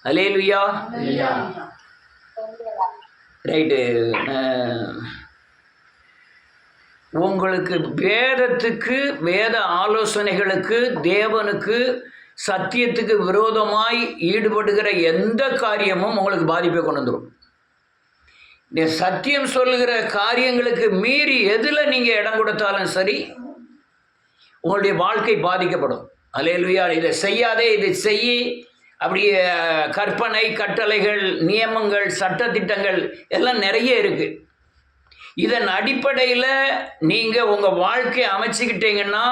அல்லேலூயா. Right. உங்களுக்கு வேதத்துக்கு, வேத ஆலோசனைகளுக்கு, தேவனுக்கு, சத்தியத்துக்கு விரோதமாய் ஈடுபடுகிற எந்த காரியமும் உங்களுக்கு பாதிப்பை கொண்டு வந்துடும். இந்த சத்தியம் சொல்லுகிற காரியங்களுக்கு மீறி எதில் நீங்கள் இடம் கொடுத்தாலும் சரி, உங்களுடைய வாழ்க்கை பாதிக்கப்படும். அல்லேலூயா. இதை செய்யாதே, இதை செய், அப்படி கற்பனை, கட்டளைகள், நியமங்கள், சட்டத்திட்டங்கள் எல்லாம் நிறைய இருக்குது. இதன் அடிப்படையில் நீங்கள் உங்கள் வாழ்க்கையை அமைச்சிக்கிட்டீங்கன்னா,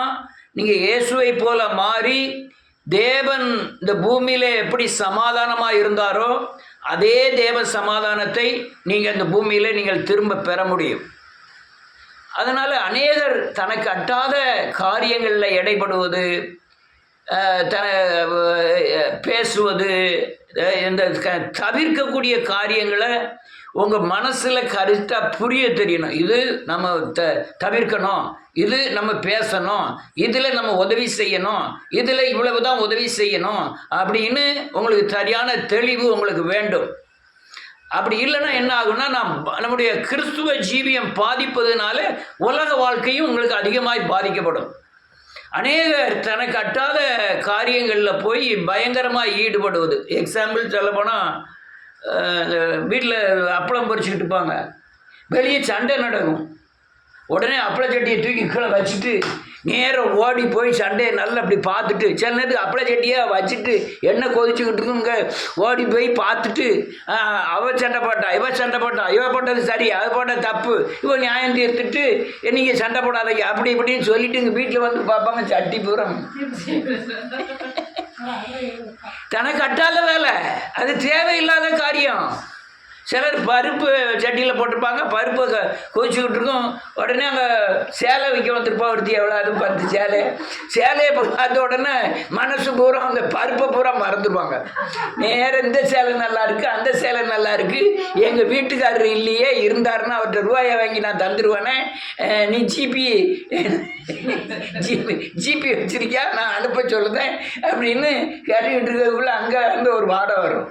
நீங்கள் இயேசுவை போல மாறி, தேவன் இந்த பூமியில் எப்படி சமாதானமாக இருந்தாரோ அதே தேவ சமாதானத்தை நீங்கள் இந்த பூமியில் நீங்கள் திரும்ப பெற முடியும். அதனால் அநேகர் தனக்கு அட்டாத காரியங்களில் எடைபடுவது, பேசுவது, இந்த தவிர்க்கக்கூடிய காரியங்களை உங்கள் மனசில் கருத்தாக புரிய தெரியணும். இது நம்ம தவிர்க்கணும், இது நம்ம பேசணும், இதில் நம்ம உதவி செய்யணும், இதில் இவ்வளவு தான் உதவி செய்யணும் அப்படின்னு உங்களுக்கு சரியான தெளிவு உங்களுக்கு வேண்டும். அப்படி இல்லைன்னா என்ன ஆகுன்னா, நம்முடைய கிறிஸ்துவ ஜீவியம் பாதிப்பதுனால உலக வாழ்க்கையும் உங்களுக்கு அதிகமாக பாதிக்கப்படும். அநேகர் தனக்கு அட்டாத காரியங்களில் போய் பயங்கரமாக ஈடுபடுவது. எக்ஸாம்பிள் சொல்லப்போனால், வீட்டில் அப்பளம் பறிச்சுக்கிட்டு இருப்பாங்க, வெளியே சண்டை நடக்கும். உடனே அப்பளச்சட்டியை தூக்கி கீழே வச்சுட்டு நேரம் ஓடி போய் சண்டையை நல்லா அப்படி பார்த்துட்டு, சில நேரத்துக்கு அப்பளச்சட்டியாக வச்சுட்டு எண்ணெய் கொதிச்சுக்கிட்டு இருக்குங்க, ஓடி போய் பார்த்துட்டு அவ சண்டை போட்டா, இவ சண்டை போட்டா, இவ போட்டது சரி, அது போட்ட தப்பு, இவ நியாயம் தீர்த்துட்டு நீங்கள் சண்டை போடாதீங்க அப்படி இப்படின்னு சொல்லிட்டு இங்கே வீட்டில் வந்து பார்ப்பாங்க சட்டி பூரம். தனக்கு அட்டாத வேலை, அது தேவையில்லாத காரியம். சிலர் பருப்பு சட்டியில் போட்டிருப்பாங்க, பருப்பு கொதிச்சுக்கிட்டு இருக்கும். உடனே அங்கே சேலை வைக்க வந்துருப்பா ஒருத்தி, எவ்வளோ அது 10 சேலையை பார்த்த உடனே மனசு பூரா அந்த பருப்பை பூரா மறந்துடுவாங்க. நேரம் இந்த சேலை நல்லா இருக்குது, அந்த சேலை நல்லா இருக்குது, எங்கள் வீட்டுக்காரர் இல்லையே, இருந்தாருன்னா அவர்கிட்ட ரூபாயை வாங்கி நான் தந்துடுவேனே, நீ ஜிபி வச்சிருக்கியா, நான் அனுப்ப சொல்லுதேன் அப்படின்னு கேட்டுக்கிட்டு இருக்கிறதுக்குள்ள அங்கே வந்து ஒரு வாடை வரும்.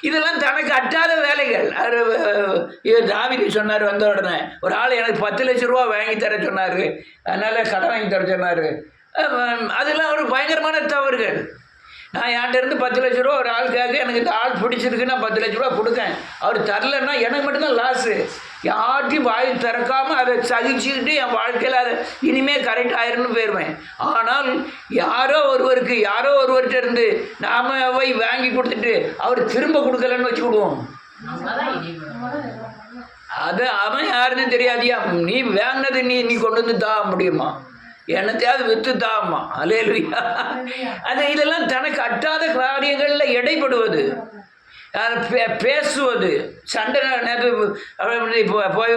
இதெல்லாம் தனக்கு அட்டாத வேலைகள். தாவீது சொன்னார், வந்த உடனே ஒரு ஆள் எனக்கு 10 லட்ச ரூபா வாங்கி தர சொன்னார், அதனால் கடன் வாங்கி தர சொன்னார். அதெல்லாம் ஒரு பயங்கரமான தவறுகள். நான் என்கிட்ட இருந்து 10 லட்ச ரூபா ஒரு ஆள் கேட்க, எனக்கு இந்த ஆள் பிடிச்சிருக்குன்னா 10 லட்ச ரூபா கொடுக்கேன், அவர் தரலன்னா எனக்கு மட்டும்தான் லாஸு. யார்ட்டையும் வாய் திறக்காமல் அதை சகிச்சுக்கிட்டு என் வாழ்க்கையில் அதை இனிமேல் கரெக்ட் ஆயிருன்னு போயிடுவேன். ஆனால் யாரோ ஒருவர்கிட்ட இருந்து நாம் போய் வாங்கி கொடுத்துட்டு அவர் திரும்ப கொடுக்கலன்னு வச்சுக்கிடுவோம். அது அவன் யாருன்னு தெரியாதியா, நீ வாங்கினது நீ கொண்டு வந்து தான் முடியுமா, என்னத்தையாவது விற்று தாம்மா. அல்லேலூயா. அது இதெல்லாம் தனக்கு அட்டாத காரியங்களில் எடைபடுவது, பேசுவது, சண்டை. நேற்று போய்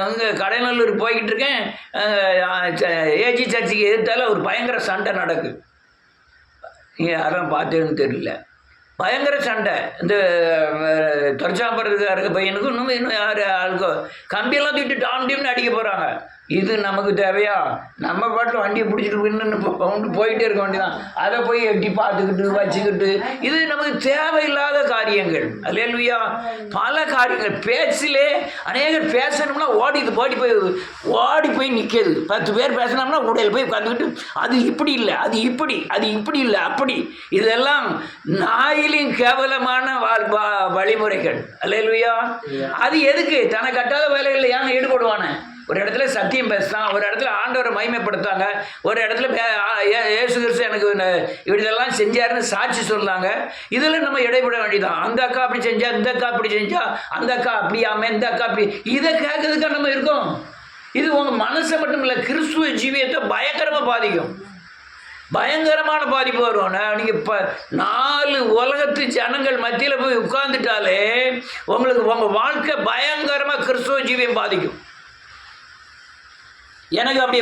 அங்கே கடைநல்லூர் போய்கிட்டு இருக்கேன், ஏஜி சர்ச்சுக்கு எதிர்த்தால ஒரு பயங்கர சண்டை நடக்கு. நீங்கள் யாரும் பார்த்தேன்னு தெரியல, பயங்கர சண்டை. இந்த தொரச்சாம்பரத்துக்காரங்க பையனுக்கும் இன்னும் யார் ஆளுக்கோ கம்பியெல்லாம் தூக்கிட்டு டாம் டீம்னு அடிக்க போகிறாங்க. இது நமக்கு தேவையா? நம்ம பாட்டில் வண்டியை பிடிச்சிட்டு போயிட்டே இருக்க வேண்டியதான். அதை போய் எட்டி பார்த்துக்கிட்டு வச்சுக்கிட்டு, இது நமக்கு தேவையில்லாத காரியங்கள். அல்லேலூயா. பல காரியங்கள் பேச்சிலே அநேகர் பேசணும்னா ஓடி போய் நிற்கிறது. 10 பேர் பேசினோம்னா உடையில் போய் உட்காந்துக்கிட்டு, அது இப்படி இல்லை, அது இப்படி இல்லை, அப்படி. இதெல்லாம் நாயிலும் கேவலமான வழிமுறைகள். அல்லேலூயா. அது எதுக்கு? தனக்கு கட்டாத வேலைகளில் ஏன் ஈடுபடுவானே? ஒரு இடத்துல சத்தியம் பேசுகிறான், ஒரு இடத்துல ஆண்டவரை மகிமைப்படுத்தாங்க, ஒரு இடத்துல இயேசு கிறிஸ்து எனக்கு இப்படிதெல்லாம் செஞ்சாருன்னு சாட்சி சொல்கிறாங்க. இதில் நம்ம இடைபட வேண்டியதான். அந்த அக்கா அப்படி செஞ்சா, இந்த அக்கா அப்படி செஞ்சா, அந்த அக்கா அப்படியாம, இந்த அக்கா அப்படி, இதை கேட்கறதுக்காக நம்ம இருக்கோம். இது உங்கள் மனசை மட்டும் இல்லை, கிறிஸ்துவ ஜீவியத்தை பயங்கரமாக பாதிக்கும். பயங்கரமான பாதிப்பு வரும். நீங்கள் இப்போ 4 உலகத்து ஜனங்கள் மத்தியில் போய் உட்கார்ந்துட்டாலே உங்களுக்கு உங்கள் வாழ்க்கை பயங்கரமாக கிறிஸ்துவ ஜீவியம் பாதிக்கும். எனக்கு அப்படி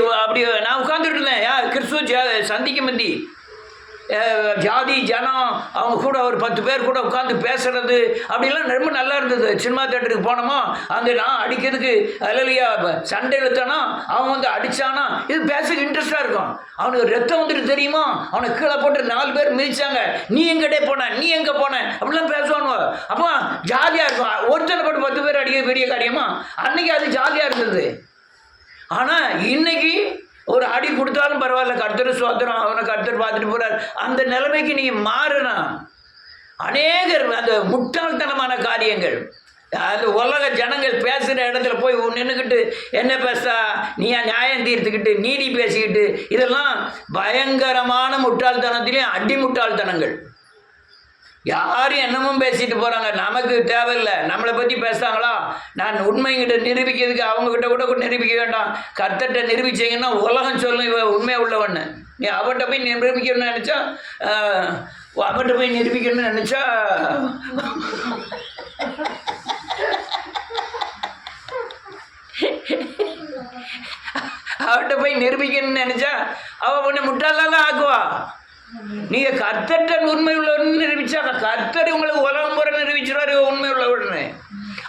நான் உட்கார்ந்துட்டு இருந்தேன் கிறிஸ்துவ சந்திக்க மந்தி. ஜாதி ஜனம் அவங்க கூட ஒரு 10 பேர் கூட உட்காந்து பேசுறது அப்படிலாம் ரொம்ப நல்லா இருந்தது. சினிமா தேட்டருக்கு போனோமோ அங்கே நான் அடிக்கிறதுக்கு அல்லையா சண்டை இழுத்தானா அவன் வந்து அடித்தானா இது பேச இன்ட்ரெஸ்டாக இருக்கும். அவனுக்கு ரத்தம் வந்துட்டு தெரியுமா, அவனை கீழே போட்டு 4 பேர் மிதிச்சாங்க, நீ எங்கடே போன, நீ எங்கே போன அப்படிலாம் பேசுவானுவோ. அப்போ ஜாலியாக இருக்கும். ஒருத்தனை போட்டு 10 பேர் அடிக்க பெரிய காரியமா, அன்னைக்கு அது ஜாலியாக இருந்தது. ஆனால் இன்னைக்கு ஒரு அடி கொடுத்தாலும் பரவாயில்ல, கர்த்தர் சோத்திரம், அவனை கர்த்தர் பார்த்துட்டு போறார். அந்த நிலைமைக்கு நீங்கள் மாறணும். அநேகர் அந்த முட்டாள்தனமான காரியங்கள், அது உலக ஜனங்கள் பேசுகிற இடத்துல போய் நின்றுக்கிட்டு என்ன பேசா, நீ நியாயம் தீர்த்துக்கிட்டு நீதி பேசிக்கிட்டு, இதெல்லாம் பயங்கரமான முட்டாள்தனத்திலேயும் அடி முட்டாள்தனங்கள். யாரும் என்னமும் பேசிட்டு போகிறாங்க, நமக்கு தேவையில்லை. நம்மளை பற்றி பேசுகிறாங்களா, நான் உண்மைங்கிட்ட நிரூபிக்கிறதுக்கு அவங்கக்கிட்ட கூட நிரூபிக்க வேண்டாம், கர்த்தர்கிட்ட நிரூபிச்சிங்கன்னா உலகம் சொல்லும் இவ உண்மை உள்ளவன்னு. நீ அவர்கிட்ட போய் நிரூபிக்கணும்னு நினச்சா, அவர்கிட்ட போய் நிரூபிக்கணும்னு நினச்சா அவர்கிட்ட போய் நிரூபிக்கணும்னு நினச்சா அவள் உன்னை முட்டாளாலாம் ஆக்குவா. நீங்கள் கர்த்தர்கிட்ட உண்மை உள்ளவர்னு நிரூபிச்சாங்க, கர்த்தர் உங்களுக்கு உலகம் முறை நிரூபிச்சிருவார் உண்மை உள்ளவர்னு.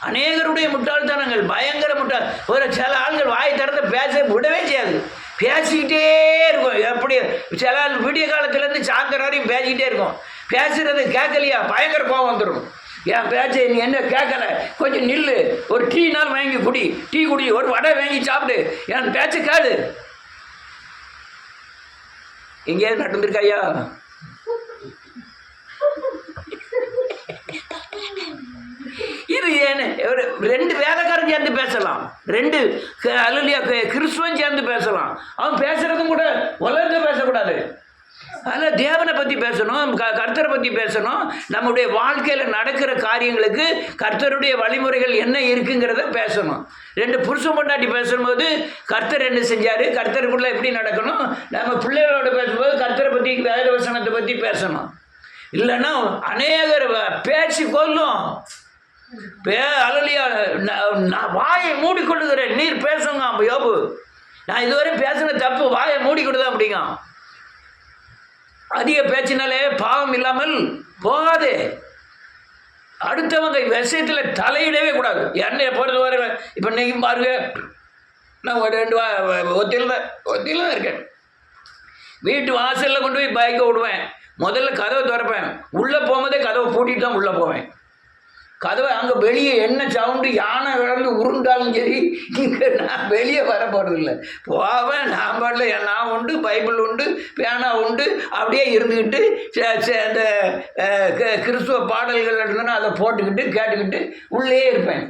அநேகருடைய முட்டாள்தனங்கள் பயங்கர முட்டாள். ஒரு சில ஆள்கள் வாய் திறந்து பேச விடவே செய்யாது, பேசிக்கிட்டே இருக்கும். எப்படி சில ஆள் விடிய காலத்துலேருந்து சாயந்தரம் வரையும் பேசிக்கிட்டே இருக்கும். பேசுகிறது கேட்கலையா பயங்கர கோபம் வந்துடும். என் பேச்சை நீ என்ன கேட்கல, கொஞ்சம் நில்லு, ஒரு டீனால் வாங்கி குடி, டீ குடி, ஒரு வடை வாங்கி சாப்பிடு, என் பேச்சு கேளு. எங்கேயாவது நடந்திருக்கா ஐயா? இது ஏன்னு ஒரு 2 வேலைக்காரன் சேர்ந்து பேசலாம், 2 அல்லையா கிறிஸ்துவன் சேர்ந்து பேசலாம். அவன் பேசுறதும் கூட உலகத்தை பேசக்கூடாது. அதில் தேவனை பற்றி பேசணும், கர்த்தரை பற்றி பேசணும். நம்முடைய வாழ்க்கையில் நடக்கிற காரியங்களுக்கு கர்த்தருடைய வழிமுறைகள் என்ன இருக்குங்கிறத பேசணும். 2 புருஷன் பொண்டாட்டி பேசும்போது கர்த்தர் என்ன செஞ்சார், கர்த்தருக்குள்ளே எப்படி நடக்கணும், நம்ம பிள்ளைகளோட பேசும்போது கர்த்தரை பற்றி வேத வசனத்தை பற்றி பேசணும். இல்லைன்னா அநேகர் பேச்சு கொல்லும். அலலியா நான் வாயை மூடிக்கொள்ளுகிறேன், நீர் பேசுங்க யோபு, நான் இதுவரை பேசுன தப்பு, வாயை மூடிக்கொடுதான் அப்படிங்க. அதிக பேச்சினாலே பாவம் இல்லாமல் போகாது. அடுத்தவங்க விஷயத்தில் தலையிடவே கூடாது. என்னை பொறுத்த வரை இப்போ நீங்கள் பாருங்க, நான் ஒரு 2 ஒத்தியில் தான் இருக்கேன். வீட்டு வாசலில் கொண்டு போய் பைக்கை விடுவேன், முதல்ல கதவை திறப்பேன், உள்ளே போகும்போதே கதவை பூட்டிட்டு தான் உள்ளே போவேன். கதவை அங்கே வெளியே என்ன சவுண்டு யானை விளந்து உருண்டாலும் சரி, இங்கே நான் வெளியே வர போகிறதில்லை. போவேன், நான் பாட்டில் நான் உண்டு, பைபிள் உண்டு, பேனா உண்டு, அப்படியே இருந்துக்கிட்டு அந்த கிறிஸ்துவ பாடல்கள் இருந்தோன்னா அதை போட்டுக்கிட்டு கேட்டுக்கிட்டு உள்ளே இருப்பேன்.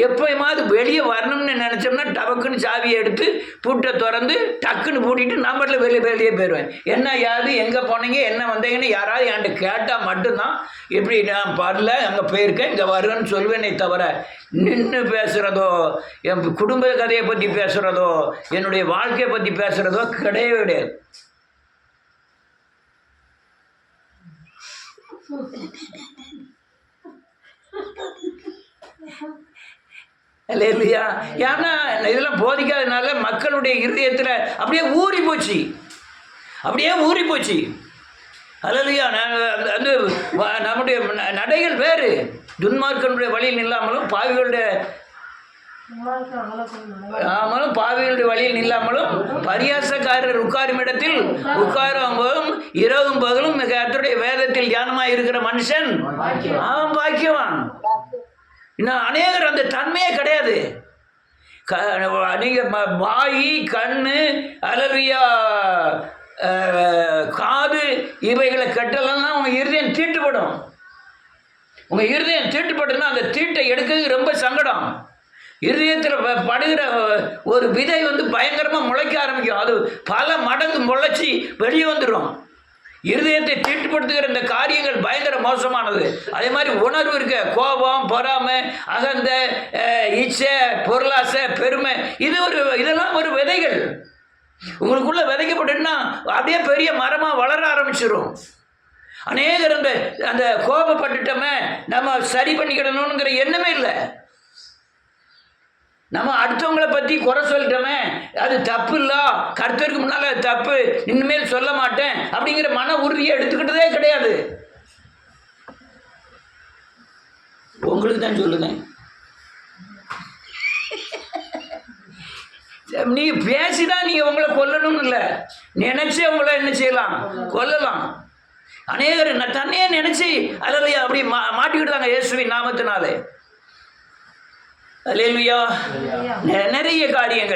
எப்போயுமாவது வெளியே வரணும்னு நினச்சோம்னா டபக்குன்னு சாவியை எடுத்து பூட்டை திறந்து டக்குன்னு பூட்டிட்டு நான் பாட்டில் வெளியே போயிடுவேன். என்ன யாது எங்கே போனீங்க என்ன வந்தீங்கன்னு யாராவது என்கிட்ட கேட்டால் மட்டும்தான் இப்படி நான் வரல அங்கே போயிருக்கேன் இங்கே வருவேன்னு சொல்வேனே தவிர நின்று பேசுகிறதோ, என் குடும்ப கதையை பற்றி பேசுகிறதோ, என்னுடைய வாழ்க்கையை பற்றி பேசுகிறதோ கிடையவே கிடையாது. இல்லையா? ஏன்னா இதெல்லாம் போதிக்காதனால மக்களுடைய இருதயத்தில் அப்படியே ஊறி போச்சு. அல்லையா? அந்த நம்முடைய நடைகள் வேறு, துன்மார்க்கனுடைய வழியில் நில்லாமலும் பாவிகளுடைய வழியில் நில்லாமலும் பரியாசக்காரர் உட்காரும் இடத்தில் உட்காரும் போதும் இரவும் பகலும் கர்த்தருடைய வேதத்தில் தியானமாக இருக்கிற மனுஷன் அவன் பாக்கியவான். இன்னும் அநேகர் அந்த தன்மையே கிடையாது. நீங்கள் வாய் கண்ணு அல்லையா காது இவைகளை கட்டலன்னா உங்கள் இருதயம் தீட்டுப்படும். உங்கள் இருதயம் தீட்டுப்பட்டுன்னா அந்த தீட்டை எடுக்கிறது ரொம்ப சங்கடம். இருதயத்தில் படுகிற ஒரு விதை பயங்கரமாக முளைக்க ஆரம்பிக்கும். அது பல மடங்கு முளைச்சி வெளியே வந்துடும். இருதயத்தை தீட்டுப்படுத்துகிற இந்த காரியங்கள் பயங்கர மோசமானது. அதே மாதிரி உணர்வு இருக்க கோபம், பொறாமை, அகந்த, இச்சை, பொருளாசை, பெருமை, இதெல்லாம் ஒரு விதைகள் உங்களுக்குள்ள விதைக்கப்பட்டுன்னா அப்படியே பெரிய மரமாக வளர ஆரம்பிச்சிடும். அநேகர் அந்த கோபப்பட்டுட்டோமே நம்ம சரி பண்ணிக்கிடணுங்கிற எண்ணமே இல்லை. நம்ம அடுத்தவங்களை பற்றி குறை சொல்லிட்டோமே, அது தப்பு இல்லை, கர்த்தருக்கு முன்னால் அது தப்பு, இனிமேல் சொல்ல மாட்டேன் அப்படிங்கிற மன உறுதியை எடுத்துக்கிட்டதே கிடையாது. உங்களுக்கு தான் சொல்லுதேன். நீ பேசிதான் நீ உங்களை கொல்லணும்னு இல்லை, நினைச்சு உங்களை என்ன செய்யலாம், கொல்லலாம். அநேகர் தன்னையே நினைச்சு அல்லையா அப்படி மாட்டிக்கிட்டாங்க இயேசுவின் நாமத்தினாலே. அல்லேலூயா. நிறைய காரியம்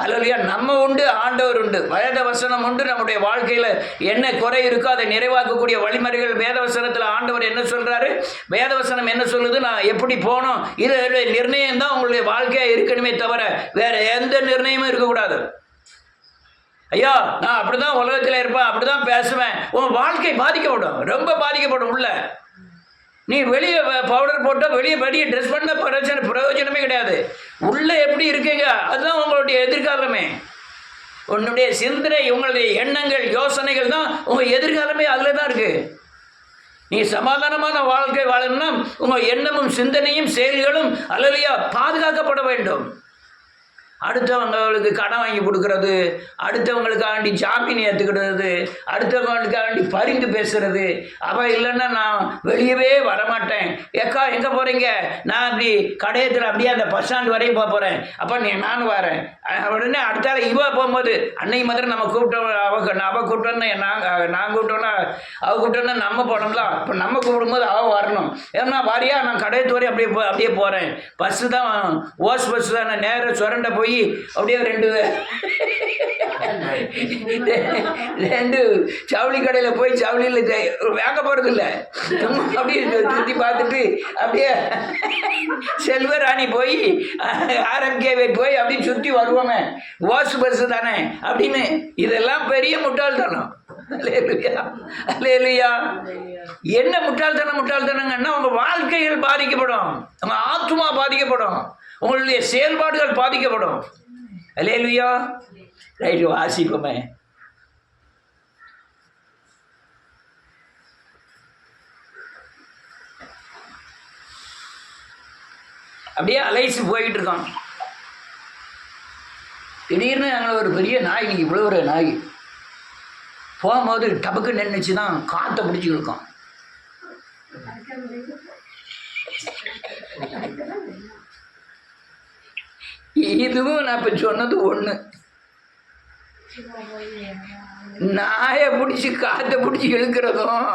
அல்லேலூயா. நம்ம உண்டு, ஆண்டவர் உண்டு, வேத வசனம் உண்டு. நம்முடைய வாழ்க்கையில் என்ன குறை இருக்கோ அதை நிறைவாக்கக்கூடிய வழிமுறைகள் வேத வசனத்தில் ஆண்டவர் என்ன சொல்கிறாரு, வேத வசனம் என்ன சொல்லுது, நான் எப்படி போகணும், இது நிர்ணயம் தான் உங்களுடைய வாழ்க்கையாக இருக்கணுமே தவிர வேற எந்த நிர்ணயமும் இருக்கக்கூடாது. ஐயா நான் அப்படி தான் உலகத்தில் இருப்பேன், அப்படி தான் பேசுவேன், உன் வாழ்க்கை பாதிக்கப்படும், ரொம்ப பாதிக்கப்படும். உள்ள நீ வெளியே பவுடர் போட்டால் வெளியே ட்ரெஸ் பண்ண பிரயோஜனமே கிடையாது. உள்ளே எப்படி இருக்கீங்க அதுதான் உங்களுடைய எதிர்காலமே. உன்னுடைய சிந்தனை, உங்களுடைய எண்ணங்கள், யோசனைகள் தான் உங்கள் எதிர்காலமே அதில் தான் இருக்குது. நீ சமாதானமான வாழ்க்கை வாழணும்னா உங்கள் எண்ணமும் சிந்தனையும் செயல்களும் அல்லையா பாதுகாக்கப்பட வேண்டும். அடுத்தவங்களுக்கு கடன் வாங்கி கொடுக்கறது, அடுத்தவங்களுக்காண்டி ஜாமீன் ஏற்றுக்கிறது, அடுத்தவங்களுக்காண்டி பரிந்து பேசுறது, அவள் இல்லைன்னா நான் வெளியவே வரமாட்டேன். ஏக்கா எங்கே போகிறீங்க, நான் அப்படி கடையத்தில் அப்படியே அந்த பஸ் ஸ்டாண்ட் வரையும் போக போகிறேன், அப்போ நானும் வரேன். உடனே அடுத்தால இவ போகும்போது அன்னைக்கு மாதிரி நம்ம கூப்பிட்டோம், அவள் கூப்பிட்டோன்னா நான் கூப்பிட்டோன்னா அவள் கூப்பிட்டோன்னா நம்ம போனோம்ல, இப்போ நம்ம கூப்பிடும்போது அவள் வரணும். ஏன்னா வாரியா நான் கடையத்து வரையும் அப்படியே போகிறேன், பஸ்ஸு தான் ஓஸ் பஸ்ஸு தான், நான் நேராக சுரண்ட போய் அப்படியே ரெண்டு ஜவுளி கடையில் போய் ஜவுளியில் வாங்க போகிறது இல்லை, அப்படியே சுற்றி பார்த்துட்டு அப்படியே செல்வராணி போய் ஆர்எம்கேவை போய் அப்படியே சுற்றி வருவோமே, வாஷ் பஸ்ஸு தானே அப்படின்னு. இதெல்லாம் பெரிய முட்டாள்தனம். அல்லேலூயா. என்ன முட்டாள்தனங்கன்னா உங்க வாழ்க்கைகள் பாதிக்கப்படும், உங்க ஆத்மா பாதிக்கப்படும், உங்களுடைய செயல்பாடுகள் பாதிக்கப்படும். அல்லேலூயா. ரைட்டு, வாசிப்போமே. அப்படியே அலைச்சு போய்கிட்டு இருக்கோம். திடீர்னு அங்கே ஒரு பெரிய நாய், இன்னைக்கு இவ்வளோ ஒரு நாய் போகும்போது டபக்கு நின்றுச்சு தான் காற்றை பிடிச்சி இழுக்கும். இதுவும் நான் இப்போ சொன்னது ஒன்று. நாயை பிடிச்சி காற்றை பிடிச்சி இழுக்கிறதும்,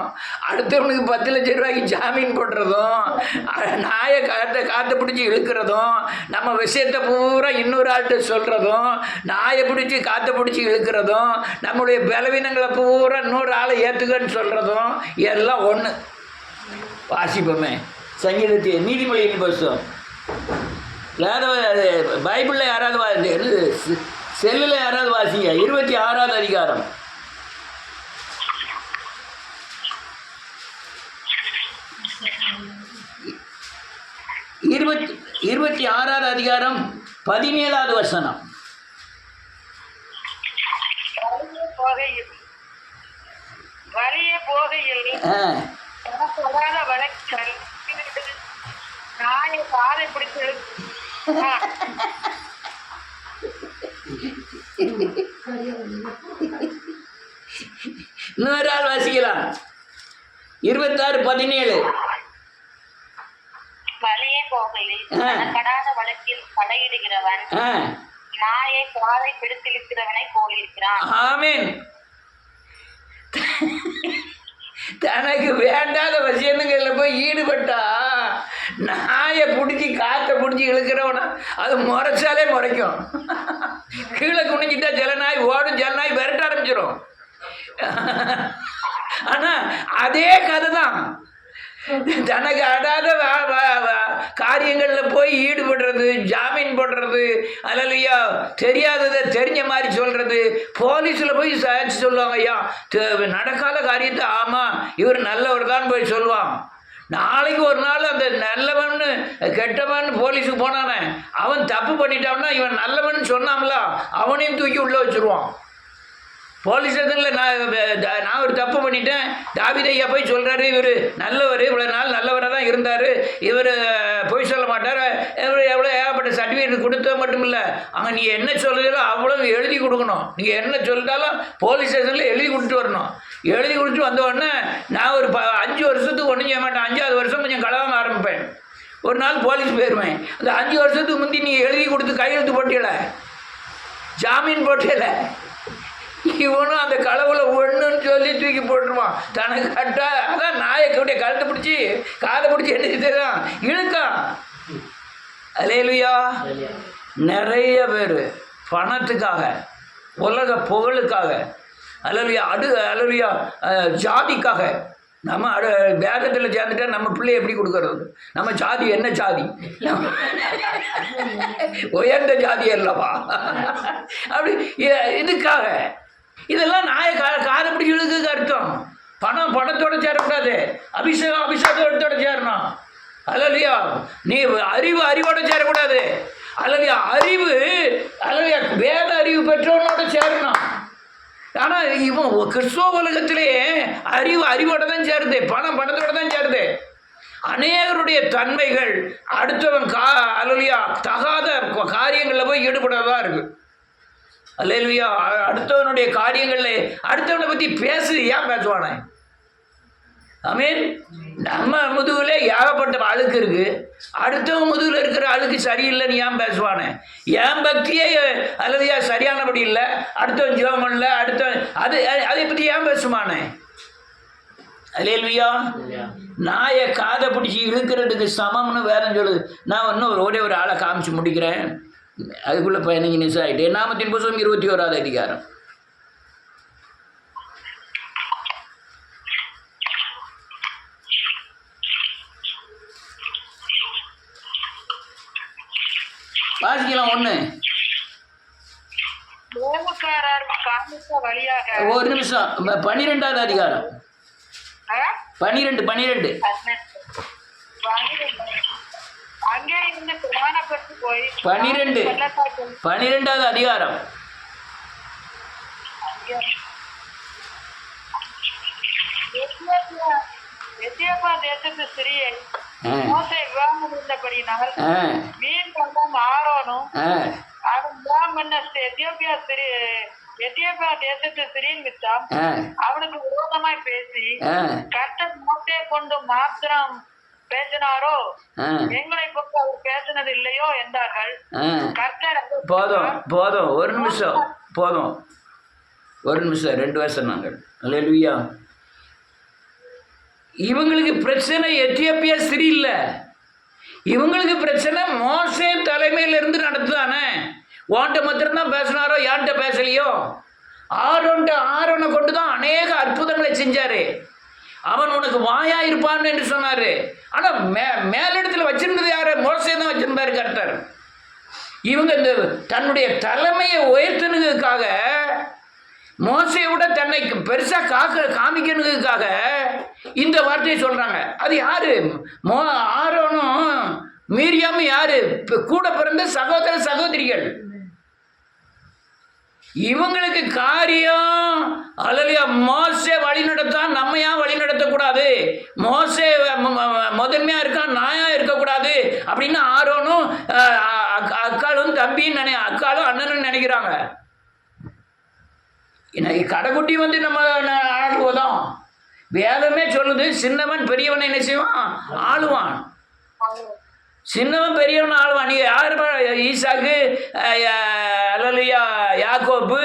அடுத்தவனுக்கு 10 லட்சம் ரூபாய்க்கு ஜாமீன் போடுறதும், நாயை காற்றை பிடிச்சி இழுக்கிறதும், நம்ம விஷயத்தை பூரா இன்னொரு ஆள்கிட்ட சொல்கிறதும், நாயை பிடிச்சி காற்றை பிடிச்சி இழுக்கிறதும், நம்முடைய பலவீனங்களை பூரா இன்னொரு ஆளை ஏற்றுக்கன்னு சொல்கிறதும் எல்லாம் ஒன்று. வாசிப்போமே சங்கீதத்தை, நீதிமொழியின் புஸ்தகம். பைபிளில் யாராவது செல்லில் யாராவது வாசிங்க, 26வது அதிகாரம். 26வது அதிகாரம் 17வது வசனம். இன்னொரு ஆள் வாசிக்கலாம். 26:17. வழியே போகையில் கடாத வழக்கில் படையிடுகிறவன் நாயை காதை பிடித்திருக்கிறவனை போலிருக்கிறான். ஆமென். தனக்கு வேண்டாத விஷயங்களில் போய் ஈடுபட்டா நாயை பிடிச்சி காற்றை பிடிச்சி இழுக்கிறவனா அது முறைச்சாலே முறைக்கும். கீழே குனிஞ்சிட்டா சில நாய் ஓடும், சில நாய் விரட்ட ஆரம்பிச்சிடும். ஆனால் அதே கதை தான். தனக்கு அடாத காரியங்களில் போய் ஈடுபடுறது, ஜாமீன் போடுறது, அல்லையா தெரியாததை தெரிஞ்ச மாதிரி சொல்கிறது, போலீஸில் போய் சாட்சி சொல்லுவாங்க. ஐயா நடக்காத காரியத்தை ஆமாம் இவர் நல்லவர் தான் போய் சொல்லுவான். நாளைக்கு ஒரு நாள் அந்த நல்லவன் கெட்டவன் போலீஸுக்கு போனானே அவன் தப்பு பண்ணிட்டான்னா இவன் நல்லவன் சொன்னான்ல அவனையும் தூக்கி உள்ளே வச்சுருவான். போலீஸ் ஸ்டேஷனில் நான் ஒரு தப்பு பண்ணிட்டேன், தாவீது ஐயா போய் சொல்கிறாரு இவர் நல்லவர், இவ்வளோ நாள் நல்லவராக தான் இருந்தார், இவர் பொய் சொல்ல மாட்டார், இவர் எவ்வளோ ஏகப்பட்ட சர்டிஃபிகேட் கொடுத்தது மட்டும் இல்லை, அங்கே நீ என்ன சொல்லுதோ அவ்வளோ எழுதி கொடுக்கணும். நீங்கள் என்ன சொல்லிட்டாலும் போலீஸ் ஸ்டேஷனில் எழுதி கொடுத்துட்டு வரணும். எழுதி கொடுத்துட்டு வந்த உடனே நான் ஒரு 5 வருஷத்துக்கு ஒன்றும் செய்ய மாட்டேன். 5வது வருஷம் கொஞ்சம் கலவாங்க ஆரம்பிப்பேன். ஒரு நாள் போலீஸ் போயிடுவேன். அந்த 5 வருஷத்துக்கு முந்தி நீ எழுதி கொடுத்து கையெழுத்து போட்டியல, ஜாமீன் போட்டியல, இவனும் அந்த களவுல ஒன்றுன்னு சொல்லி தூக்கி போட்டுருவான். தனக்கு கட்டா அதான் நாயக்கூடிய கழுத்தை பிடிச்சி காதை பிடிச்சி என்ன இழுக்கான். அல்லேலூயா. நிறைய பேர் பணத்துக்காக, உலக புகழுக்காக, அல்லேலூயா, அல்லேலூயா, ஜாதிக்காக நம்ம வேதத்தில் சேர்ந்துட்டா நம்ம பிள்ளை எப்படி கொடுக்கறது? நம்ம ஜாதி என்ன ஜாதி? உயர்ந்த ஜாதி அல்லவா? அப்படி இதுக்காக இதெல்லாம் காதை பிடிச்சி இழுக்கு அர்த்தம். பணத்தோட சேரக்கூடாது, அபிஷேகத்தோட சேரணும். அல்லையா, நீ அறிவோட சேரக்கூடாது. அல்லையா, அல்லையா, வேத அறிவு பெற்றவனோட சேரணும். ஆனால் இவன் கிறிஸ்துவ உலகத்திலேயே அறிவோட தான் சேருது, பணத்தோட தான் சேருது. அநேகருடைய தன்மைகள் அடுத்தவன் அல்லையா தகாத காரியங்களில் போய் ஈடுபடாதான் இருக்கு. அல்லேலூயா. அடுத்தவனுடைய காரியங்களில் அடுத்தவனை பற்றி பேசு, ஏன் பேசுவானே? ஆமென். நம்ம முதுகுல ஏகப்பட்ட அழுக்கு இருக்கு, அடுத்தவன் முதுகுல இருக்கிற அழுக்கு சரியில்லைன்னு ஏன் பேசுவானே? என் பக்தியே அல்லது சரியானபடி இல்லை, அடுத்தவன் ஜீவம் இல்லை, அடுத்தவன் அதை பற்றி ஏன் பேசுவானே? அல்லேலூயா. நாயை காதை பிடிச்சி இழுக்கிறதுக்கு சமம்னு வேதம் சொல்லுது. நான் இன்னும் ஒரே ஒரு ஆளை காமிச்சு முடிக்கிறேன், அதுக்குள்ளே 15 நிமிஷம் ஆகிட்டு. நாமத்தின் புத்தகம் 21வது அதிகாரம். வாசிக்கலாம். 1 ஒரு நிமிஷம். 12வது அதிகாரம். 12 12வது அதிகாரம். எத்தியோப்பியா தேசத்து ஸ்திரீயை மோசே விவாகம் இருந்தபடியினால் மீன் கொண்டான் ஆரோனும் அவன் விவாகம் பண்ண எத்தியோப்பியா தேசத்து ஸ்திரீயின் மித்தம் அவனுக்கு விரோதமாய் பேசி கர்த்தர் மோசே கொண்டு மாத்திரம் பேசினாரோ, எங்களை பற்றி அவர் பேசினது இல்லையோ என்றார்கள். கர்த்தர் போதும் ஒரு நிமிஷம் 2 வருஷம் நாங்கள். அல்லேலூயா. இவங்களுக்கு பிரச்சனை எத்தியோப்பியா ஸ்திரீ இல்லை, இவங்களுக்கு பிரச்சனை மோசே தலைமையிலிருந்து நடத்துதானே. உன்கிட்ட மாத்திரம்தான் பேசினாரோ, யார்கிட்ட பேசலையோ? ஆரோனை கொண்டு தான் அநேக அற்புதங்களை செஞ்சாரு. அவன் உனக்கு வாயா இருப்பான்னு என்று சொன்னாரு. ஆனால் மேலிடத்துல வச்சிருந்தது யாரு? மோசே தான் வச்சிருந்தாரு கர்த்தர். இவங்க இந்த தன்னுடைய தலைமையை உயர்த்தினதுக்காக, மோசையை விட தன்னை பெருசா காமிக்கிறதுக்காக இந்த வார்த்தையை சொல்றாங்க. அது யாரு? ஆரோனும் மீரியாமும் யாரு? கூட பிறந்த சகோதரிகள். இவங்களுக்கு காரியம் அல்லையா, மோசே வழி நடத்தான், நம்ம ஏன் வழி நடத்தக்கூடாது? மோசே முதன்மையா இருக்கான், நாயா இருக்கக்கூடாது அப்படின்னு ஆரோனும் அக்காலும் தம்பின்னு அக்காலும் அண்ணனும் நினைக்கிறாங்க. இன்னைக்கு கடைக்குட்டி வந்து நம்ம ஆளுவதான் வேதமே சொல்லுது. சின்னவன் பெரியவனை என்ன செய்வான்? ஆளுவான். சின்னவன் பெரியவன் ஆளுவான். நீ யார்? ஈசாக்கு, அல்லேலூயா, யாக்கோப்பு,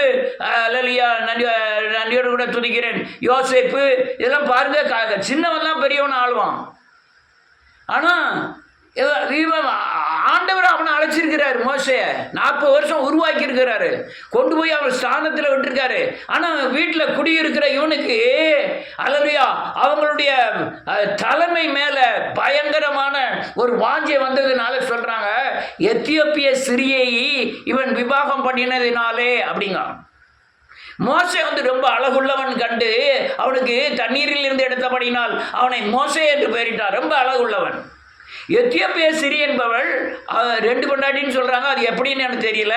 அல்லேலூயா, நன்றியோடு கூட துதிக்கிறேன், யோசேப்பு, இதெல்லாம் பாருங்க, சின்னவன் தான் பெரியவன் ஆளுவான். ஆனால் ஆண்டவர் அவனை அழைச்சிருக்கிறாரு. மோசைய 40 வருஷம் உருவாக்கி இருக்கிறாரு, கொண்டு போய் அவன் ஸ்தானத்தில் விட்டுருக்காரு. ஆனால் வீட்டில் குடியிருக்கிற இவனுக்கு அல்லேலூயா அவங்களுடைய தலைமை மேல பயங்கரமான ஒரு வாஞ்சை வந்ததுனால சொல்றாங்க, எத்தியோப்பிய ஸ்திரீயை இவன் விவாகம் பண்ணினதினாலே அப்படிங்க. மோசே வந்து ரொம்ப அழகுள்ளவன் கண்டு அவனுக்கு தண்ணீரில் இருந்து எடுத்தபடினால் அவனை மோசே என்று பெயரிட்டார். ரொம்ப அழகுள்ளவன். எத்தியோப்பிய ஸ்திரீ என்பவள் 2 பொண்டாட்டின்னு சொல்கிறாங்க. அது எப்படின்னு எனக்கு தெரியல.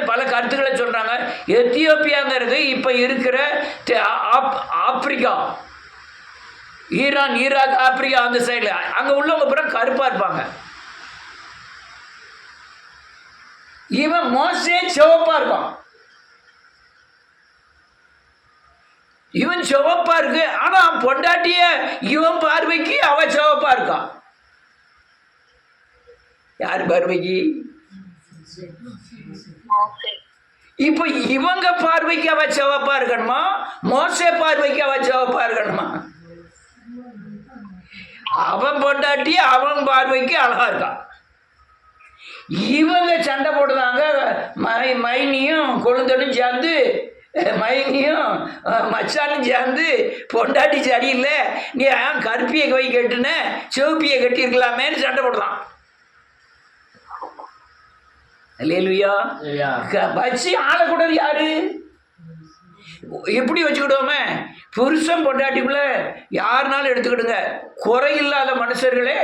பல கருத்துக்களை சொல்கிறாங்க. எத்தியோப்பியாங்கிறது இப்போ இருக்கிற ஆப்பிரிக்கா, ஈரான், ஈராக், ஆப்பிரிக்கா அந்த சைடில். அங்கே உள்ளவங்க பிறகு கருப்பாக இருப்பாங்க. இவன் மோசே சிவப்பா இருக்கான், இவன் சிவப்பா இருக்கு. ஆனா பொண்டாட்டிய இவன் பார்வைக்கு அவ சிவப்பா இருக்கான். யார் பார்வைக்கு? இப்ப இவங்க பார்வைக்கு அவ சிவப்பா இருக்கணுமா, மோசே பார்வைக்கு அவ சிவப்பா இருக்கணுமா? அவன் பொண்டாட்டி அவன் பார்வைக்கு அழகா இருக்கான். இவங்க சண்டை போடுறாங்க. மைனியும் கொழுந்தனும் சேர்ந்து, மைனியும் மச்சானும் சேர்ந்து, பொண்டாட்டி சரியில்லை, நீ கருப்பியை கை கட்டுன சிவப்பியை கட்டியிருக்கலாமேன்னு சண்டை போடுறான். அல்லேலூயா. வச்சு ஆளக்கூடாது யாரு? எப்படி வச்சுக்கிடுவோமே, புருஷன் பொண்டாட்டிக்குள்ள யாருனாலும் எடுத்துக்கிடுங்க, குறையில்லாத மனுஷர்களே.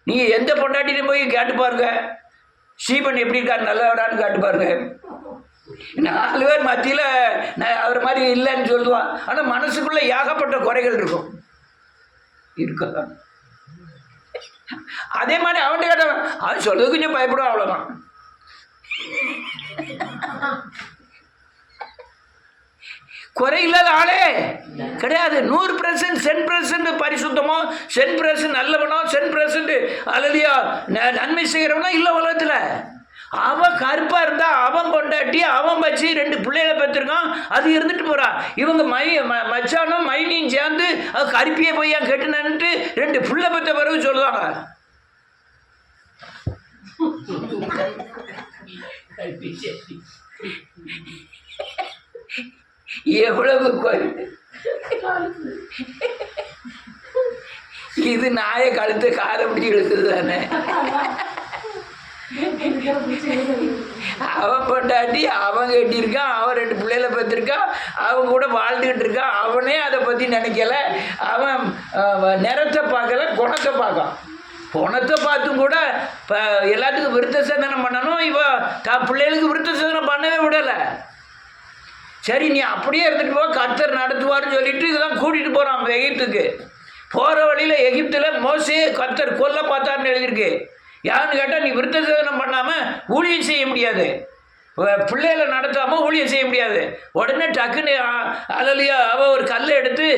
நீங்க எந்த பொண்டாட்டியும் போய் கேட்டு பாருங்க, ஸ்டீபன் எப்படி இருக்காரு, நல்லவரான்னு கேட்டு பாருங்க. 4 பேர் மத்தியில் அவர் மாதிரி இல்லைன்னு சொல்லுவான். ஆனால் மனசுக்குள்ள ஏகப்பட்ட குறைகள் இருக்கும். அதே மாதிரி அவன்கிட்ட கேட்டவன் அவன் சொல்றது கொஞ்சம் பயப்படும், அவ்வளோதான். குறை இல்லாத ஆளே கிடையாது. 100% 100% பரிசுத்தமோ, 100% நல்லவனோ, 100% அல்லதியா நன்மை செய்கிறவனோ இல்லை உலகத்தில். அவன் கருப்பா இருந்தா அவன் கொண்டாட்டி அவன் வச்சு 2 பிள்ளைகளை பெற்றிருக்கான், அது இருந்துட்டு போறான். இவங்க மச்சானும் மைனியும் சேர்ந்து அது கருப்பியே போய் கெட்டுனன்ட்டு 2 பிள்ளை பெற்ற பிறகு சொல்லுவாங்க. எவ்வளவு இது நாய கழுத்து காதை பிடிச்சி இழுக்குது தானே. அவன் பொண்டாட்டி அவன் கட்டியிருக்கான், அவன் 2 பிள்ளைகளை பெற்றிருக்கான், அவன் கூட வாழ்ந்துக்கிட்டு இருக்கான். அவனே அதை பற்றி நினைக்கல. அவன் நிறத்தை பார்க்கல, குணத்தை பார்க்கான். குணத்தை பார்த்தும் கூட இப்போ எல்லாத்துக்கும் விருத்த சேதனம் பண்ணணும், இவன் பிள்ளைகளுக்கு விருத்த சேதனம் பண்ணவே விடலை. சரி நீ அப்படியே இருந்துட்டு போ, கர்த்தர் நடத்துவார்னு சொல்லிட்டு இதெல்லாம் கூட்டிகிட்டு போகிறான் எகிப்துக்கு. போகிற வழியில் எகிப்தில் மோசே கர்த்தர் கொல்ல பார்த்தாருன்னு எழுதியிருக்கு. யாருன்னு கேட்டால், நீ விருத்த சேதனம் பண்ணாமல் ஊழியம் செய்ய முடியாது, பிள்ளைகளை நடத்தாமல் ஊழியம் செய்ய முடியாது. உடனே டக்குன்னு அலலியா அவள் ஒரு கல்லை எடுத்து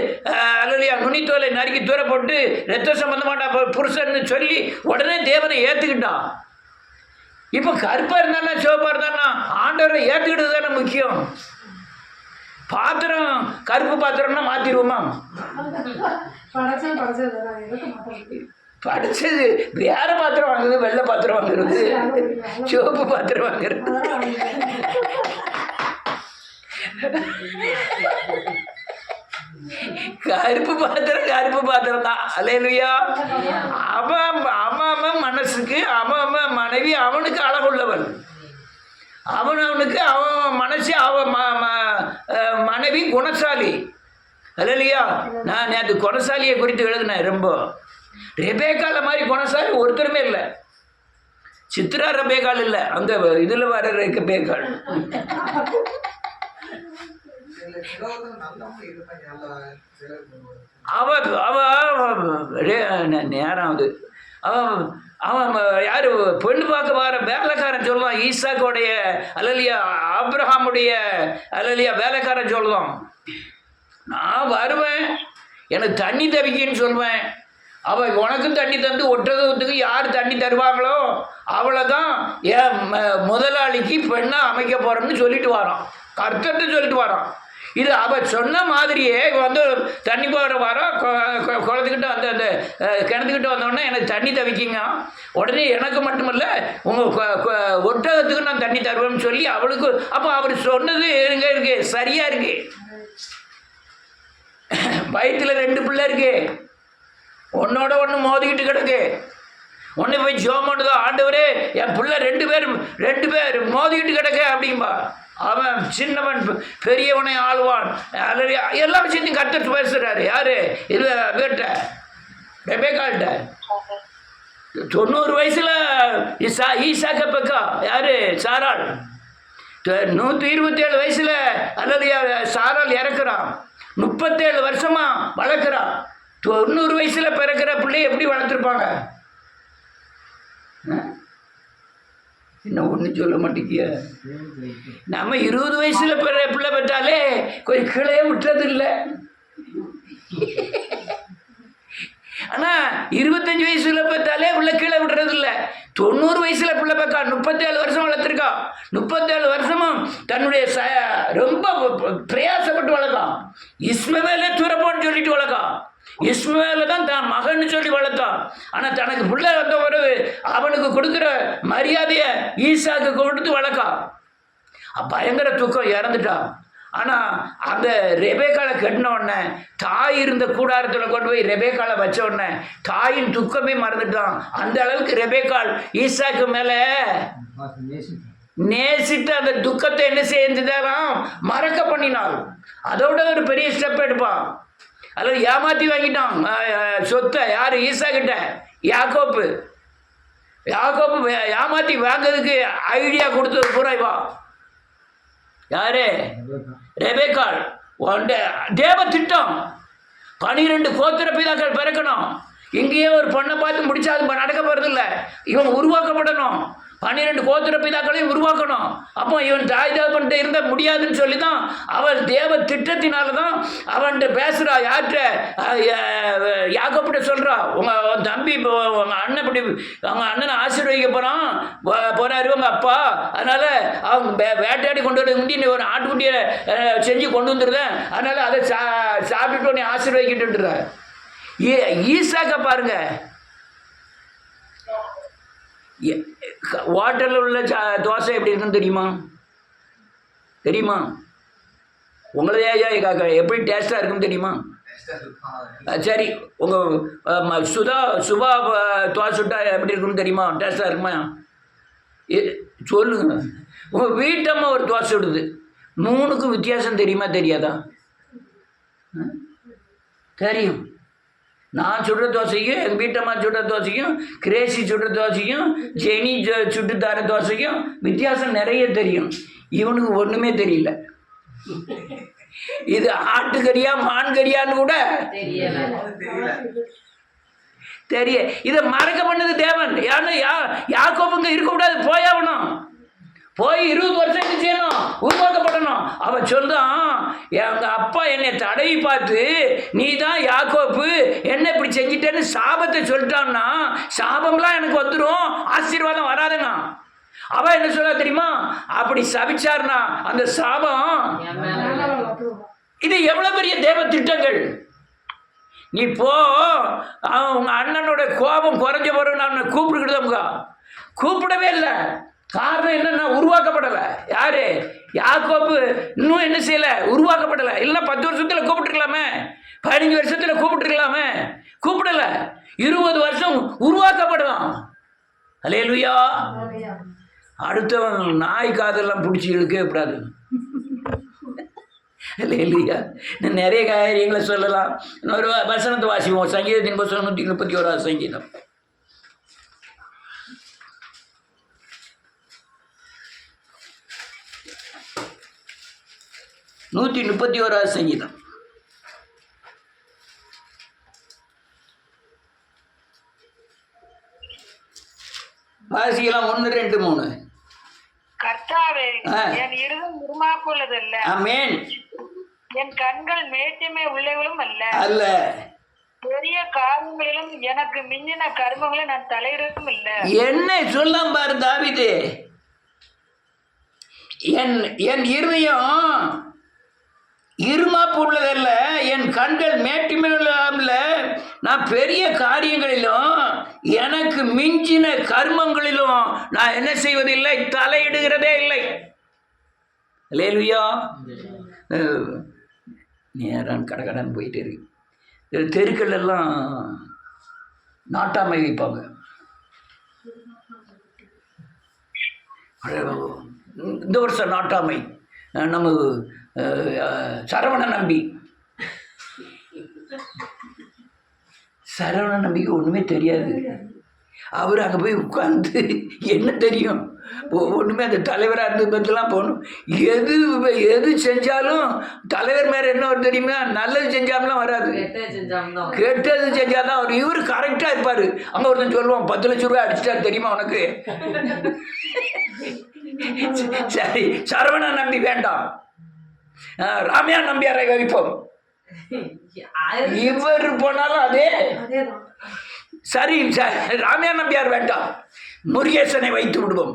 அலலியா நுனித்தோலை நறுக்கி தூர போட்டு ரத்த சம்பந்தமாட்டா புருஷன்னு சொல்லி உடனே தேவனை ஏற்றுக்கிட்டான். இப்போ கருப்பாக இருந்தானா சிவப்பாக இருந்தானா ஆண்டவரை ஏற்றுக்கிட்டது தானே முக்கியம். பாத்திரம் கருப்பு பாத்திரம்னா மாற்றிடுவோமா? படிச்சது வேற பாத்திரம் வாங்குறது, வெள்ளை பாத்திரம் வாங்குறது, சிவப்பு பாத்திரம் வாங்குறது. கருப்பு பாத்திரம் தான். அல்லேலூயா. அவன் மனசுக்கு அவன் மனைவி அவனுக்கு அழகுள்ளவன், அவனுக்கு அவன் மனசு அவன் மனைவி குணசாலி. அல்லேலூயா. நான் நேற்று குணசாலியை குறித்து எழுதினேன். ரொம்ப ரெபேக்கால மாதிரி குணசாலி ஒருத்தருமே இல்லை. சித்ரா ரெபேக்கால் இல்லை, அந்த இதில் வர ரெபேக்கால். நேரம் அது அவன் யார் பெண்ணு பார்க்க வர வேலைக்காரன் சொல்லுவான், ஈசாக்கோடைய அல்லலியா ஆபிரகாமுடைய அல்லலியா வேலைக்காரன் சொல்லுவான், நான் வருவேன் எனக்கு தண்ணி தவிக்கின்னு சொல்வேன். அவள் உனக்கும் தண்ணி தந்து ஒட்டகத்துக்கு யார் தண்ணி தருவாங்களோ அவளை தான் என் முதலாளிக்கு பெண்ணாக அமைக்க போகிறோம்னு சொல்லிட்டு வரான், கர்த்தர்கிட்ட சொல்லிட்டு வரான். இது அவள் சொன்ன மாதிரியே வந்து தண்ணி போகிற வாரம் குளத்துக்கிட்ட வந்து அந்த கிணத்துக்கிட்ட வந்தோடனே எனக்கு தண்ணி தவிக்கிங்க, உடனே எனக்கு மட்டுமல்ல உங்கள் ஒட்டகத்துக்கு நான் தண்ணி தருவேன்னு சொல்லி அவளுக்கு. அப்போ அவர் சொன்னது எங்கே இருக்கு? சரியாக இருக்கு. வயிற்றில் 2 பிள்ளை இருக்கு, ஒன்னோட ஒன்று மோதிக்கிட்டு கிடக்கு. ஒன்று போய் ஜோமோண்டுதோ, ஆண்டவரே என் பிள்ளை 2 பேர் மோதிக்கிட்டு கிடக்கு அப்படின்பா. அவன் சின்னவன் பெரியவனை ஆளுவான், எல்லா விஷயத்தையும் கற்றுட்டு பேசுகிறாரு. யாரு இது? வீட்டை ரெபேக்கால்கிட்ட 90 வயசில் ஈசாக்க பக்கா யாரு? சாராள். 127 வயசில் அல்லது சாராள் இறக்குறான். 37 வருஷமா வளர்க்குறான். 90 வயசில் பிறக்கிற பிள்ளைய எப்படி வளர்த்துருப்பாங்க? என்ன ஒன்றும் சொல்ல மாட்டேங்கிய. நம்ம 20 வயசுல பிள்ளை பெற்றாலே கொஞ்சம் கீழே விட்டுறது இல்லை. ஆனால் 25 வயசுல பார்த்தாலே பிள்ளை கீழே விடுறது இல்லை. 90 வயசுல பிள்ளை பார்க்கா 37 வருஷம் வளர்த்துருக்கான். 37 வருஷமும் தன்னுடைய ரொம்ப பிரயாசப்பட்டு வளர்க்கான். இஸ்மவேலே துறப்பான்னு சொல்லிட்டு வளர்க்கான். இஸ்மவேல தான் தான் மகன்னு சொல்லி வளர்த்தான். ஆனால் தனக்கு பிள்ளை வந்த பிறகு அவனுக்கு கொடுக்குற மரியாதையை ஈசாக்கு கொடுத்து வளர்க்கான். பயங்கர தூக்கம், இறந்துட்டான். ஆனால் அந்த ரெபேக்காலை கட்டின உடனே தாய் இருந்த கூடாரத்தில் கொண்டு போய் ரெபேக்காலை வச்ச உடனே தாயின் துக்கமே மறந்துட்டான். அந்த அளவுக்கு ரெபேக்கால் ஈசாக்கு மேலே நேசித்து அந்த துக்கத்தை என்ன செஞ்சுதாராம், மறக்க பண்ணினாள். அதோட ஒரு பெரிய ஸ்டெப் எடுப்பான். அதில் ஏமாற்றி வாங்கிட்டான் சொத்தை. யார்? ஈசா கிட்ட. யாக்கோப்பு ஏமாற்றி வாங்கிறதுக்கு ஐடியா கொடுத்தது பூரா இவா. யாரு? ரெபேக்காள். தேவ திட்டம் 12 கோத்திர பிதாக்கள் பிறக்கணும். இங்கேயே ஒரு பொண்ணை பார்த்து முடிச்சா அது நடக்க போகிறதில்ல. இவன் உருவாக்கப்படணும். 12 கோத்திர பிதாக்களையும் உருவாக்கணும். அப்போ இவன் தாய் தகப்பன்கிட்ட இருந்த முடியாதுன்னு சொல்லி தான் அவள் தேவ திட்டத்தினால தான் அவன்கிட்ட பேசுகிறா. யார்கிட்ட? யாக்கோப்பிட்ட சொல்கிறா, உங்கள் தம்பி உங்கள் அண்ணன் இப்படி அவங்க அண்ணனை ஆசீர்வதிக்க போகிறாரு உங்கள் அப்பா. அதனால் அவங்க வேட்டையாடி கொண்டு வரது முந்தி ஒரு ஆட்டுக்குட்டியை செஞ்சு கொண்டு வந்துடுறேன். அதனால் அதை சாப்பிட்டுட்டு நீ ஆசீர்வதிக்கிட்டுன்ற ஈசாக்க பாருங்க. வாட்டரில் உள்ள தோசை எப்படி இருக்குன்னு தெரியுமா? உங்களதே எப்படி டேஸ்ட்டாக இருக்குன்னு தெரியுமா? சரி, உங்கள் சுபா தோசை சுட்டா எப்படி இருக்குன்னு தெரியுமா? டேஸ்ட்டாக இருக்குமா? சொல்லுங்க. உங்கள் வீட்டம்மா ஒரு தோசை விடுது, 3க்கும் வித்தியாசம் தெரியுமா தெரியாதா? தெரியும். நான் சுடுற தோசைக்கும், எங்கள் வீட்டம்மா சுடுற தோசைக்கும், கிரேசி சுடுற தோசைக்கும், ஜெனி சுட்டு தர தோசைக்கும் வித்தியாசம் நிறைய தெரியும். இவனுக்கு ஒன்றுமே தெரியல. இது ஆட்டுக்கறியா மான்கறியான்னு கூட தெரிய. இதை மறக்க பண்ணது தேவன். யாருன்னா யாக்கோபுங்க இருக்கக்கூடாது, போயாகணும். போய் 20 வருஷம் என்ன செய்யணும்? உருவாக்கப்படணும். அவன் சொல்றான், எங்கள் அப்பா என்னை தடவி பார்த்து நீ தான் யாக்கோப்பு, என்ன இப்படி செஞ்சிட்டேன்னு சாபத்தை சொல்லிட்டான்னா சாபம்லாம் எனக்கு வந்துடும், ஆசீர்வாதம் வராதுன்னா. அவன் என்ன சொல்ல தெரியுமா? அப்படி சபிச்சார்னா அந்த சாபம். இது எவ்வளோ பெரிய தேவ திட்டங்கள். நீ போ, உங்கள் அண்ணனோட கோபம் குறைஞ்ச பிறகு நான் கூப்பிட்டுக்கிட்டு கூப்பிடவே இல்லை. காரணம் என்னன்னா உருவாக்கப்படலை. யாரு? யாக்கோப்பு இன்னும் என்ன செய்யலை? உருவாக்கப்படலை. இல்லை 10 வருஷத்தில் கூப்பிட்டுருக்கலாமே, 15 வருஷத்தில் கூப்பிட்டுருக்கலாமே, கூப்பிடலை. 20 வருஷம் உருவாக்கப்படலாம். அல்லேலூயா. அடுத்தவன் நாய் காதெல்லாம் பிடிச்சி இழுக்கவே கூடாது. அல்லேலூயா. நிறைய காரியங்களை சொல்லலாம். இன்னொரு வசனத்தை வாசிப்போம். சங்கீதத்தின் புத்தகம் 131 சங்கீதம். 131 சங்கீதம். வாசிக்கலாம். 1, 2, 3. கர்த்தாவே, என் இருதயம் உருமாக்குள்ளதல்ல. ஆமென். என் கண்கள் மேட்டிமை உள்ளவளும் அல்ல. பெரிய காரியங்களிலும் எனக்கு மிஞ்சின கர்மங்களை நான் தலையிடவும் இல்லை. என்ன சொல்லாம் பாரு தாவீது. என் இருதயம் இருமாப்பு உள்ளதல்ல, என் கண்கள் மேட்டிமையில, நான் பெரிய காரியங்களிலும் எனக்கு மிஞ்சின கர்மங்களிலும் நான் என்ன செய்வதில்லை, தலையிடுகிறதே இல்லை. அல்லேலூயா. நேரான் கடகடன் போயிட்டு இருக்கு. தெருக்கள் எல்லாம் நாட்டாமை வைப்பாங்க. இந்த வருஷம் நாட்டாமை நம்ம சரவண நம்பிக்கை ஒன்றுமே தெரியாது. அவர் அங்கே போய் உட்கார்ந்து என்ன தெரியும், ஒன்றுமே அந்த தலைவராக இருந்தது பற்றிலாம் போகணும். எது எது செஞ்சாலும் தலைவர் மேலே என்ன ஒரு தெரியுமா, நல்லது செஞ்சாமலாம் வராது, கெட்டது செஞ்சால் தான் அவர். இவர் கரெக்டாக இருப்பார். அங்கே ஒருத்தன் சொல்லுவான் 10 லட்ச ரூபாய் அடிச்சிட்டாரு தெரியுமா உனக்கு. சரி, சரவண நம்பி வேண்டாம், ராமையா நம்பியாரை வைப்போம். இவர் போனாலும் அதே. சரி, ராமையா நம்பியார் வேண்டாம், முருகேசனை வைத்து விடுவோம்.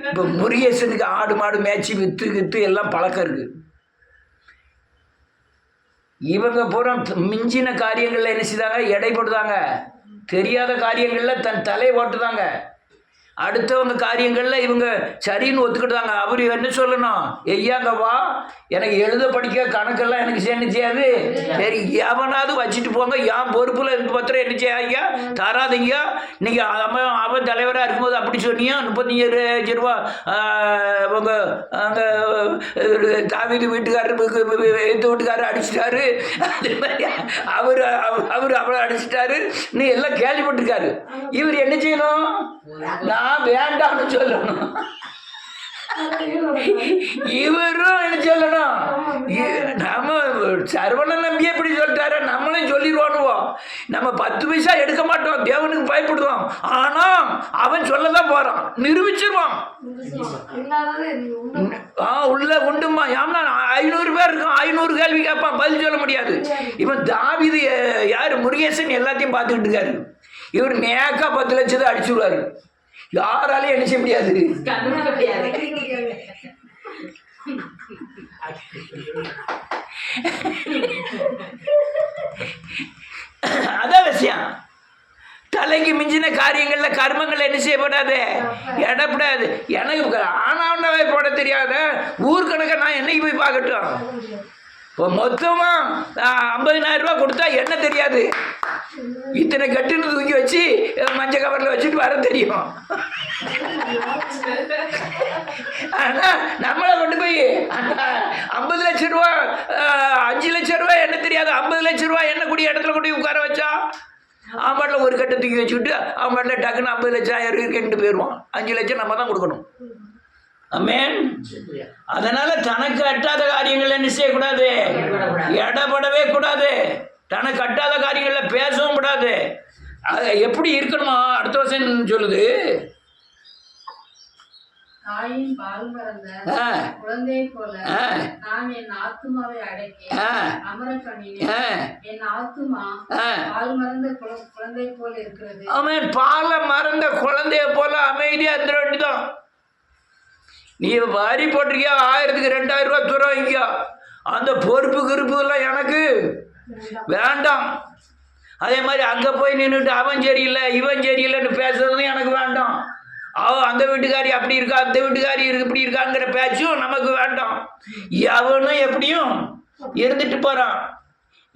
இப்போ முருகேசனுக்கு ஆடு மாடு மேய்ச்சி வித்து எல்லாம் பழக்கம் இருக்கு. இவங்க பூரா மிஞ்சின காரியங்கள்ல என்ன செய்தாங்க, எடை போட்டுதாங்க. தெரியாத காரியங்கள்ல தன் தலை ஓட்டுதாங்க. அடுத்தவங்க காரியங்களில் இவங்க சரின்னு ஒத்துக்கிட்டாங்க. அவர் என்ன சொல்லணும், ஐயாங்க வா, எனக்கு எழுத படிக்க கணக்கெல்லாம் எனக்கு என்ன செய்யாது, சரி எவனாவது வச்சுட்டு போங்க, என் பொறுப்பில் இருந்து பத்திரம் என்ன செய்யாங்க தராதிங்க. நீங்கள் அவன் தலைவராக இருக்கும்போது அப்படி சொன்னீங்க, 35 ரூபா அவங்க அங்கே தாவீது வீட்டுக்காரர் எந்த வீட்டுக்காரர் அடிச்சிட்டாரு, அது மாதிரி அவர் அவளை அடிச்சிட்டாரு, நீ எல்லாம் கேள்விப்பட்டிருக்காரு. இவர் என்ன செய்யணும், நான் வேண்டாம்னு சொல்லணும். இவரும் என்ன சொல்லணும், நம்ம சரவண நம்பியே இப்படி சொல்லிட்டாரு, நம்மளும் சொல்லிடுவானுவோம். நம்ம 10 பைசா எடுக்க மாட்டோம், தேவனுக்கு பயப்படுவோம். ஆனா அவன் சொல்லதான் போறான், நிரூபிச்சிருவான். உள்ள உண்டுமா, ஏன்னா 500 பேர் இருக்கும், 500 கேள்வி கேட்பான், பதில் சொல்ல முடியாது. இவன் தாவீது யாரு, முருகேசன் எல்லாத்தையும் பார்த்துக்கிட்டு இருக்காரு. இவர் நேக்கா 10 லட்சத்தை அடிச்சுடுவாரு, யாராலையும் என்ன செய்ய முடியாது. அதான் விஷயம். தலைக்கு மிஞ்சின காரியங்கள்ல கர்மங்கள் என்ன செய்யப்படாது, இடப்படாது. எனக்கு ஆனாவே போட தெரியாத ஊர்கணக்கை நான் என்னைக்கு போய் பார்க்கட்டும். இப்போ மொத்தமாக 50,000 ரூபா கொடுத்தா என்ன தெரியாது, இத்தனை கட்டுன்னு தூக்கி வச்சு மஞ்சள் கவரில் வச்சுட்டு வர தெரியும். ஆனால் நம்மளை கொண்டு போய் 50 லட்ச ரூபா 5 லட்ச ரூபா என்ன தெரியாது, 50 லட்ச ரூபா என்ன கூடிய இடத்துல கொண்டு உட்கார வச்சா அவன் பாட்டில் ஒரு கட்டை தூக்கி வச்சுக்கிட்டு அவன் பாட்டில் டக்குன்னு 50 லட்சம் இருக்குன்ட்டு போயிடுவான். 5 லட்சம் நம்ம தான் கொடுக்கணும். ஆமென். அதனால தனக்கு அட்டாத காரியங்கள் என்ன செய்யக்கூடாது, இடப்படவே கூடாது. தனக்கு அட்டாத காரியங்கள்ல பேசவும் கூடாது. அது எப்படி இருக்கணுமா, அடுத்த வருஷம் சொல்லுது, குழந்தை போல நான் என் ஆத்துமாவை அடக்கி அமர பண்ணினேன். என் ஆத்துமா பால் மறந்த குழந்தை போல இருக்கிறது. ஆமென். பால மறந்த குழந்தைய போல அமைதியா இருந்துட வேண்டியதான். நீ வரி போட்டிருக்கியா, 1000க்கு 2000 ரூபா தூரம் வைக்கியா, அந்த பொறுப்பு கிருப்புலாம் எனக்கு வேண்டாம். அதே மாதிரி அங்கே போய் நின்றுட்டு அவன் சரியில்லை இவன் சரியில்லைன்னு பேசுறதும் எனக்கு வேண்டாம். அந்த வீட்டுக்காரி அப்படி இருக்கா, அந்த வீட்டுக்காரி இப்படி இருக்காங்கிற பேச்சும் நமக்கு வேண்டாம். அவனும் எப்படியும் இருந்துட்டு போகிறான்.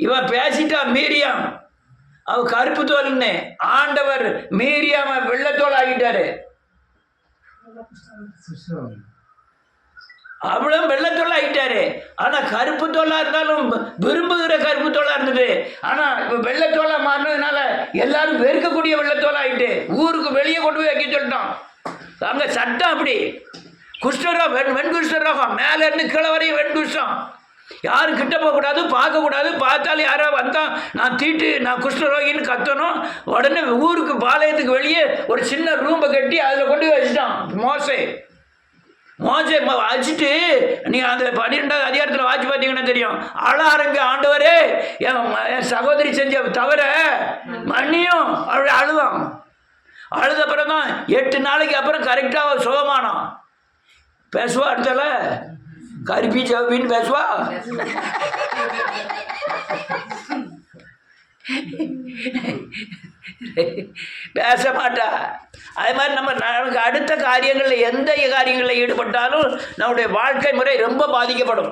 இவன் பேசிட்டா மீரியாம், அவ கருப்பு தோல்னு, ஆண்டவர் மீரியாம வெள்ளத்தோல் ஆகிட்டாரு. அவளும் வெள்ளத்தோல் ஆகிட்டாரு. ஆனால் கருப்பு தோலா இருந்தாலும் விரும்புகிற கருப்பு தோலா இருந்தது. ஆனால் இப்போ வெள்ளத்தோலா மாறினதுனால எல்லாரும் வெறுக்கக்கூடிய வெள்ளத்தோலா ஆகிட்டு ஊருக்கு வெளியே கொண்டு போய் வைக்க சொல்லிட்டோம். அங்கே சட்டம் அப்படி, குஷ்டரோகம், வெண்குஷ்டரோகம், மேலே இருந்து கீழே வரையும் வெண்குஷ்டம். யாரும் கிட்ட போகக்கூடாது, பார்க்கக்கூடாது. பார்த்தாலும் யாரோ வந்தால் நான் குஷ்டரோகின்னு கத்தணும். உடனே ஊருக்கு பாளையத்துக்கு வெளியே ஒரு சின்ன ரூம்பை கட்டி அதில் கொண்டு போய் வச்சுட்டான் மோசே வச்சுட்டு. நீங்கள் அந்த 12வது அதிகாரத்தில் வாட்சி பார்த்தீங்கன்னா தெரியும். ஆரம்பி ஆண்டவரே என் சகோதரி செஞ்ச தவிர மன்னியும் அவள் அழுவான். அழுத அப்புறம் தான் 8 நாளைக்கு அப்புறம் கரெக்டாக சுகமானான். பேசுவா, அடுத்தல கருப்பி சவின்னு பேசுவா. பேச மாட்டா. அது மாதிரி நமக்கு அடுத்த காரியங்களில் எந்த காரியங்களில் ஈடுபட்டாலும் நம்முடைய வாழ்க்கை முறை ரொம்ப பாதிக்கப்படும்.